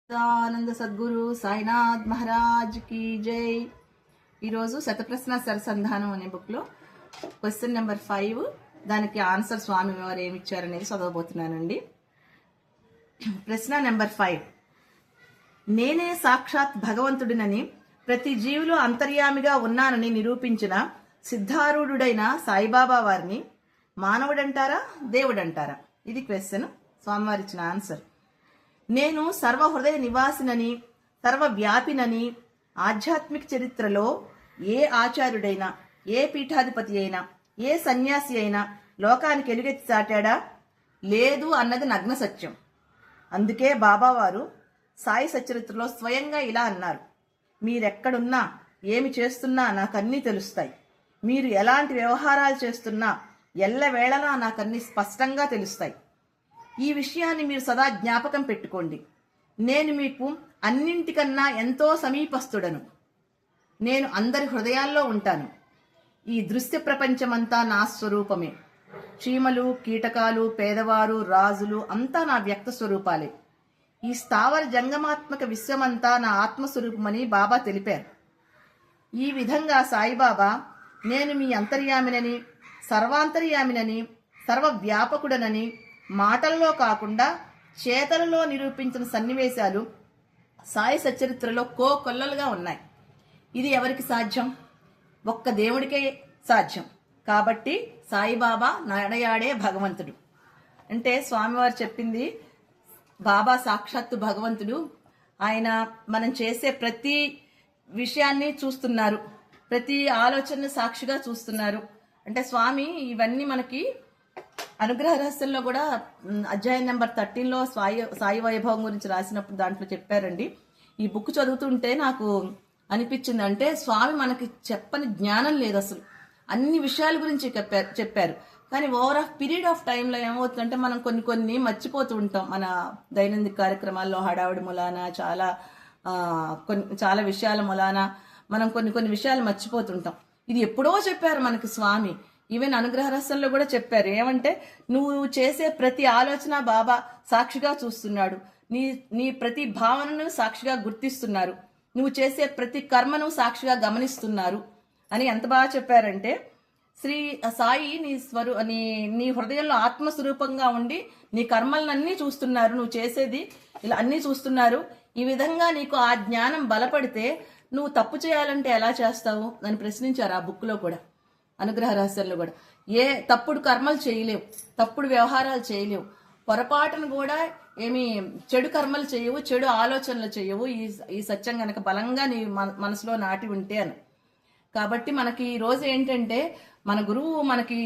ఆనంద సద్గురు సాయినాథ్ మహారాజ్ కి జై. ఈరోజు శతప్రశ్న సరసంధానం అనే బుక్లో క్వశ్చన్ నెంబర్ 5, దానికి ఆన్సర్ స్వామి వారు ఏమిచ్చారనేది చదవబోతున్నానండి. ప్రశ్న నెంబర్ 5. నేనే సాక్షాత్ భగవంతుడినని, ప్రతి జీవిలో అంతర్యామిగా ఉన్నానని నిరూపించిన సిద్ధారూఢుడైన సాయిబాబా వారిని మానవుడంటారా, దేవుడంటారా? ఇది క్వశ్చన్. స్వామివారు ఇచ్చిన ఆన్సర్: నేను సర్వహృదయ నివాసినని, సర్వవ్యాపినని, ఆధ్యాత్మిక చరిత్రలో ఏ ఆచార్యుడైనా, ఏ పీఠాధిపతి అయినా, ఏ సన్యాసి అయినా లోకానికి ఎలుగెత్తి చాటాడా? లేదు అన్నది నగ్న సత్యం. అందుకే బాబావారు సాయి సచరిత్రలో స్వయంగా ఇలా అన్నారు: మీరెక్కడున్నా, ఏమి చేస్తున్నా నాకన్నీ తెలుస్తాయి. మీరు ఎలాంటి వ్యవహారాలు చేస్తున్నా ఎల్లవేళలా నాకన్నీ స్పష్టంగా తెలుస్తాయి. ఈ విషయాన్ని మీరు సదా జ్ఞాపకం పెట్టుకోండి. నేను మీకు అన్నింటికన్నా ఎంతో సమీపస్తుడను. నేను అందరి హృదయాల్లో ఉంటాను. ఈ దృశ్య ప్రపంచమంతా నా స్వరూపమే. చీమలు, కీటకాలు, పేదవారు, రాజులు అంతా నా వ్యక్త స్వరూపాలే. ఈ స్థావర జంగమాత్మక విశ్వమంతా నా ఆత్మస్వరూపమని బాబా తెలిపారు. ఈ విధంగా సాయిబాబా నేను మీ అంతర్యామినని, సర్వాంతర్యామినని, సర్వవ్యాపకుడనని మాటల్లో కాకుండా చేతలలో నిరూపించిన సన్నివేశాలు సాయి సచరిత్రలో కోకొల్లలుగా ఉన్నాయి. ఇది ఎవరికి సాధ్యం? ఒక్క దేవుడికే సాధ్యం. కాబట్టి సాయిబాబా నడయాడే భగవంతుడు. అంటే స్వామివారు చెప్పింది, బాబా సాక్షాత్తు భగవంతుడు. ఆయన మనం చేసే ప్రతి విషయాన్ని చూస్తున్నారు, ప్రతి ఆలోచనను సాక్షిగా చూస్తున్నారు. అంటే స్వామి ఇవన్నీ మనకి అనుగ్రహ రహస్యంలో కూడా అధ్యాయం నెంబర్ 13లో సాయి వైభవం గురించి రాసినప్పుడు దాంట్లో చెప్పారండి. ఈ బుక్ చదువుతుంటే నాకు అనిపించింది, అంటే స్వామి మనకి చెప్పని జ్ఞానం లేదు అసలు. అన్ని విషయాల గురించి చెప్పారు. కానీ ఓవర్ ఆఫ్ పీరియడ్ ఆఫ్ టైంలో ఏమవుతుందంటే మనం కొన్ని మర్చిపోతూ ఉంటాం. మన దైనందిక కార్యక్రమాల్లో హడావుడి మూలాన, చాలా విషయాల మూలాన మనం కొన్ని విషయాలు మర్చిపోతుంటాం. ఇది ఎప్పుడో చెప్పారు మనకి స్వామి. ఈవెన్ అనుగ్రహ రహస్యంలో కూడా చెప్పారు. ఏమంటే, నువ్వు చేసే ప్రతి ఆలోచన బాబా సాక్షిగా చూస్తున్నాడు. నీ ప్రతి భావనను సాక్షిగా గుర్తిస్తున్నారు. నువ్వు చేసే ప్రతి కర్మను సాక్షిగా గమనిస్తున్నారు అని ఎంత బాగా చెప్పారంటే, శ్రీ సాయి నీ హృదయంలో ఆత్మస్వరూపంగా ఉండి నీ కర్మలన్నీ చూస్తున్నారు. నువ్వు చేసేది ఇలా అన్నీ చూస్తున్నారు. ఈ విధంగా నీకు ఆ జ్ఞానం బలపడితే నువ్వు తప్పు చేయాలంటే ఎలా చేస్తావు అని ప్రశ్నించారు ఆ బుక్లో కూడా, అనుగ్రహ రహస్యంలో కూడా. ఏ తప్పుడు కర్మలు చేయలేవు, తప్పుడు వ్యవహారాలు చేయలేవు, పొరపాటును కూడా ఏమి చెడు కర్మలు చేయవు, చెడు ఆలోచనలు చేయవు. ఈ సత్యం గనక బలంగా నీ మనసులో నాటి ఉంటే అని. కాబట్టి మనకి ఈ రోజు ఏంటంటే, మన గురువు మనకి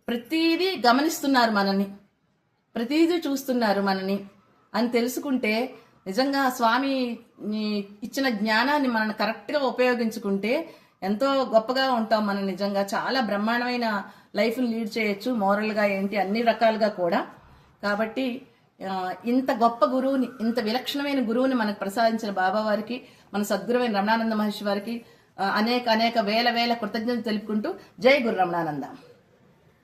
ప్రతిదీ గమనిస్తున్నారు, మనని ప్రతిదీ చూస్తున్నారు మనని అని తెలుసుకుంటే, నిజంగా స్వామి ఇచ్చిన జ్ఞానాన్ని మనం కరెక్ట్గా ఉపయోగించుకుంటే ఎంతో గొప్పగా ఉంటాం. మనం నిజంగా చాలా బ్రహ్మాండమైన లైఫ్ని లీడ్ చేయొచ్చు, మోరల్గా ఏంటి అన్ని రకాలుగా కూడా. కాబట్టి ఇంత గొప్ప గురువుని, ఇంత విలక్షణమైన గురువుని మనకు ప్రసాదించిన బాబా వారికి, మన సద్గురువైన రమణానంద మహర్షి వారికి అనేక వేల కృతజ్ఞతలు తెలుపుకుంటూ జై గురు రమణానంద.